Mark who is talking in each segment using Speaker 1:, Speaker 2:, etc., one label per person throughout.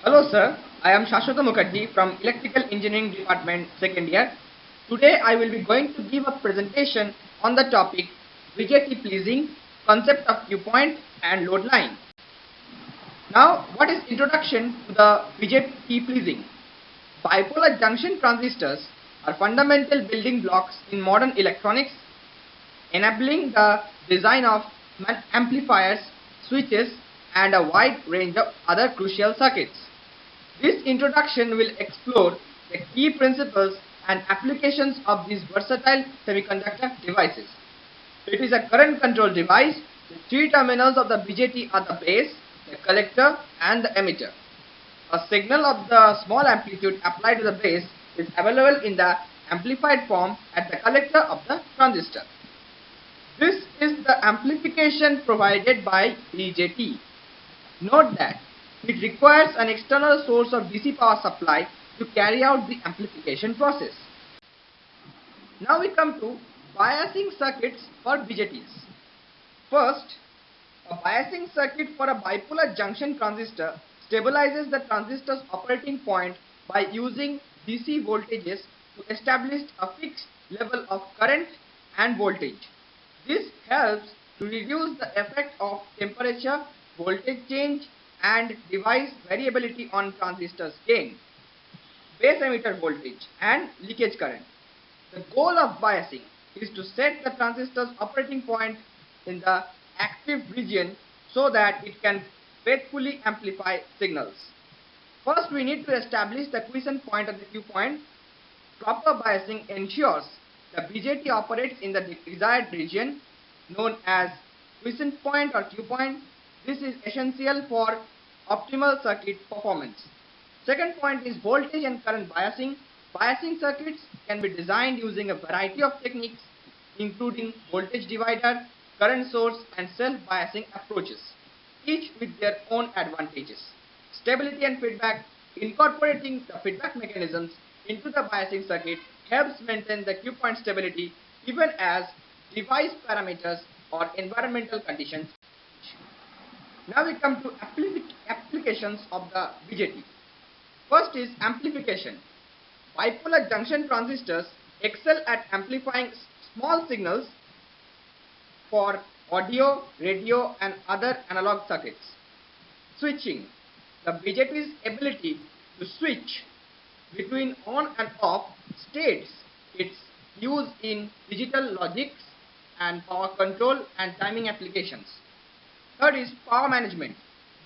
Speaker 1: Hello sir, I am Saswata from Electrical Engineering Department second year. Today I will be going to give a presentation on the topic BJT pleasing, concept of Q point and load line. Now what is introduction to the BJT pleasing? Bipolar junction transistors are fundamental building blocks in modern electronics, enabling the design of amplifiers, switches and a wide range of other crucial circuits. This introduction will explore the key principles and applications of these versatile semiconductor devices. It is a current control device. The three terminals of the BJT are the base, the collector and the emitter. A signal of the small amplitude applied to the base is available in the amplified form at the collector of the transistor. This is the amplification provided by BJT. Note that it requires an external source of DC power supply to carry out the amplification process. Now we come to biasing circuits for BJTs. First, a biasing circuit for a bipolar junction transistor stabilizes the transistor's operating point by using DC voltages to establish a fixed level of current and voltage. This helps to reduce the effect of temperature, voltage change and device variability on transistor's gain, base emitter voltage and leakage current. The goal of biasing is to set the transistor's operating point in the active region so that it can faithfully amplify signals. First, we need to establish the quiescent point of the Q point. Proper biasing ensures the BJT operates in the desired region known as quiescent point or Q point. This is essential for optimal circuit performance. Second point is voltage and current biasing. Biasing circuits can be designed using a variety of techniques including voltage divider, current source and self-biasing approaches, each with their own advantages. Stability and feedback. Incorporating the feedback mechanisms into the biasing circuit helps maintain the Q point stability even as device parameters or environmental conditions. Now we come to applications of the BJT. First is amplification. Bipolar junction transistors excel at amplifying small signals for audio, radio and other analog circuits. Switching. The BJT's ability to switch between on and off states its use in digital logics and power control and timing applications. Third is power management.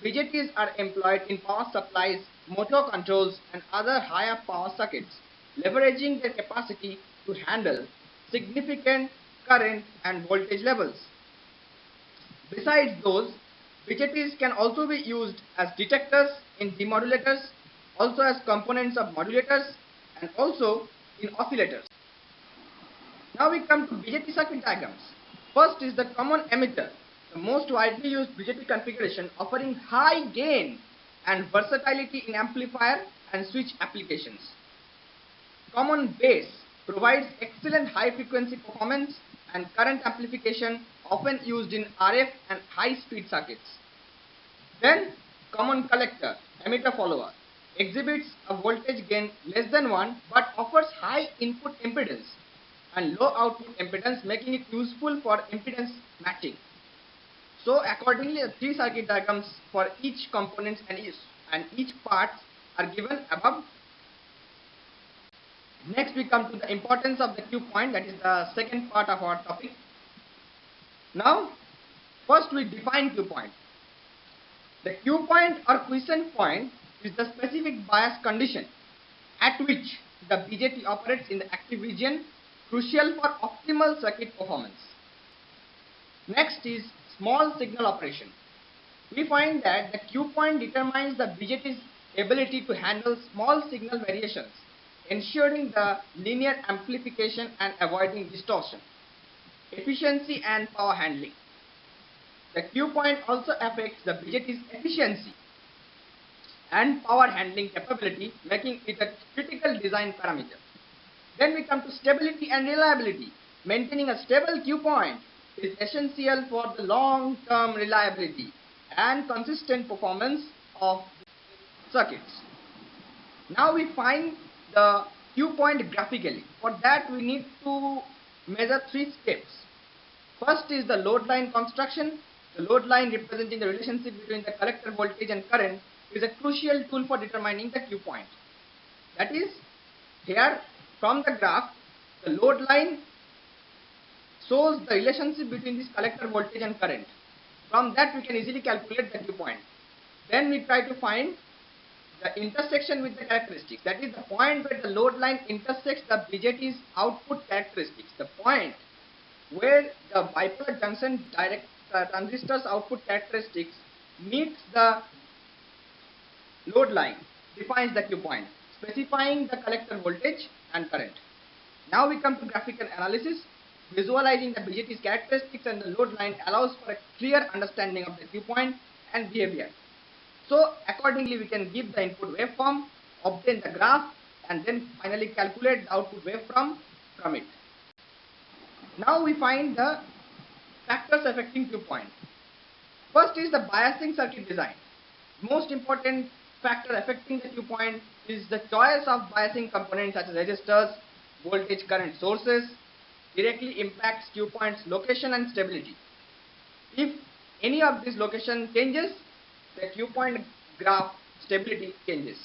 Speaker 1: BJTs are employed in power supplies, motor controls and other higher power circuits, leveraging their capacity to handle significant current and voltage levels. Besides those, BJTs can also be used as detectors in demodulators, also as components of modulators and also in oscillators. Now we come to BJT circuit diagrams. First is the common emitter, the most widely used BJT configuration offering high gain and versatility in amplifier and switch applications. Common base provides excellent high frequency performance and current amplification often used in RF and high speed circuits. Then common collector, emitter follower, exhibits a voltage gain less than 1 but offers high input impedance and low output impedance, making it useful for impedance matching. So accordingly, three circuit diagrams for each component and each part are given above. Next we come to the importance of the Q point, that is the second part of our topic. Now first we define Q point. The Q point or quiescent point is the specific bias condition at which the BJT operates in the active region, crucial for optimal circuit performance. Next is small signal operation. We find that the Q point determines the BJT's ability to handle small signal variations, ensuring the linear amplification and avoiding distortion. Efficiency and power handling. The Q point also affects the BJT's efficiency and power handling capability, making it a critical design parameter. Then we come to stability and reliability. Maintaining a stable Q point is essential for the long-term reliability and consistent performance of circuits. Now we find the Q point graphically. For that we need to measure three steps. First is the load line construction. The load line, representing the relationship between the collector voltage and current, is a crucial tool for determining the Q point. That is, here from the graph, the load line shows the relationship between this collector voltage and current. From that we can easily calculate the Q point. Then we try to find the intersection with the characteristics. That is the point where the load line intersects the BJT's output characteristics. The point where the bipolar junction transistor's output characteristics meets the load line defines the Q point, specifying the collector voltage and current. Now we come to graphical analysis. Visualizing the BJT's characteristics and the load line allows for a clear understanding of the Q point and behavior. So accordingly we can give the input waveform, obtain the graph, and then finally calculate the output waveform from it. Now we find the factors affecting Q point. First is the biasing circuit design. Most important factor affecting the Q point is the choice of biasing components such as resistors, voltage current sources directly impacts Q point's location and stability. If any of these location changes, the Q point graph stability changes.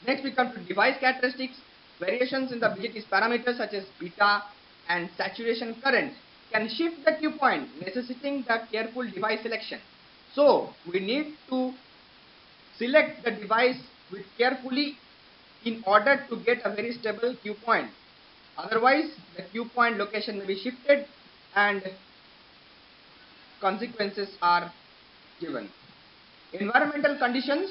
Speaker 1: Next we come to device characteristics. Variations in the BJT's parameters such as beta and saturation current can shift the Q point, necessitating the careful device selection. So we need to select the device with carefully in order to get a very stable Q point. Otherwise the Q point location may be shifted and consequences are given. Environmental conditions,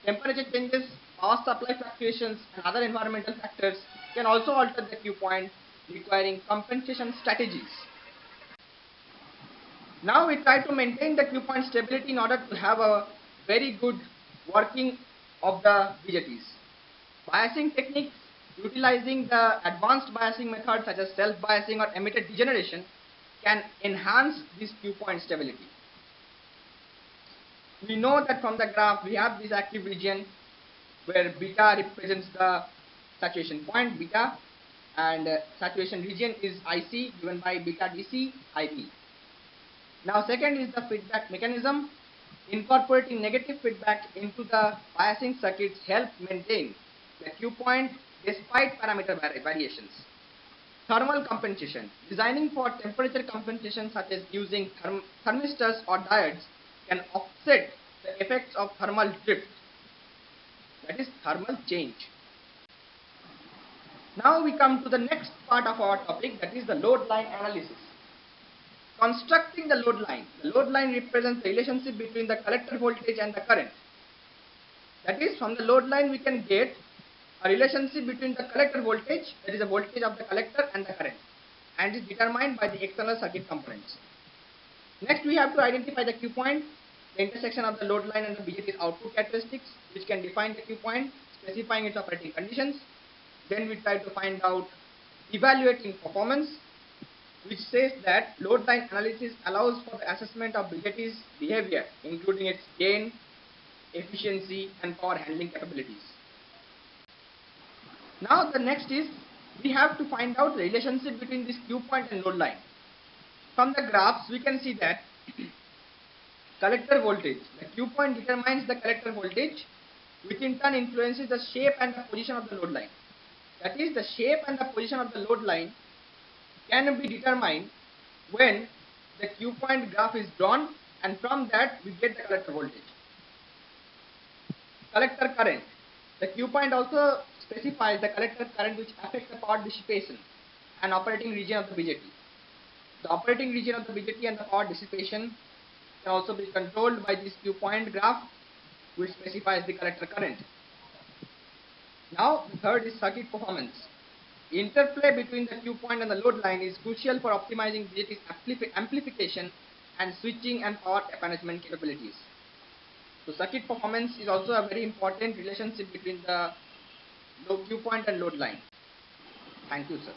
Speaker 1: temperature changes, power supply fluctuations and other environmental factors can also alter the Q point, requiring compensation strategies. Now we try to maintain the Q point stability in order to have a very good working of the BJTs. Biasing techniques, utilizing the advanced biasing methods such as self-biasing or emitter degeneration, can enhance this Q point stability. We know that from the graph we have this active region where beta represents the saturation point beta, and saturation region is IC given by beta DC IP. Now second is the feedback mechanism. Incorporating negative feedback into the biasing circuits help maintain the Q point despite parameter variations. Thermal compensation. Designing for temperature compensation such as using thermistors or diodes can offset the effects of thermal drift, that is thermal change. Now we come to the next part of our topic, that is the load line analysis. Constructing the load line. The load line represents the relationship between the collector voltage and the current. That is, from the load line we can get a relationship between the collector voltage, that is the voltage of the collector, and the current, and is determined by the external circuit components. Next we have to identify the Q point, the intersection of the load line and the BJT's output characteristics, which can define the Q point, specifying its operating conditions. Then we try to find out evaluating performance, which says that load line analysis allows for the assessment of BJT's behavior, including its gain, efficiency and power handling capabilities. Now the next is we have to find out the relationship between this Q point and load line. From the graphs we can see that collector voltage, the Q point determines the collector voltage, which in turn influences the shape and the position of the load line. That is, the shape and the position of the load line can be determined when the Q point graph is drawn, and from that we get the collector voltage. Collector current. The Q point also specifies the collector current which affects the power dissipation and operating region of the BJT. The operating region of the BJT and the power dissipation can also be controlled by this Q point graph, which specifies the collector current. Now the third is circuit performance. Interplay between the Q point and the load line is crucial for optimizing BJT's amplification and switching and power management capabilities. So circuit performance is also a very important relationship between the Q point and load line. Thank you, sir.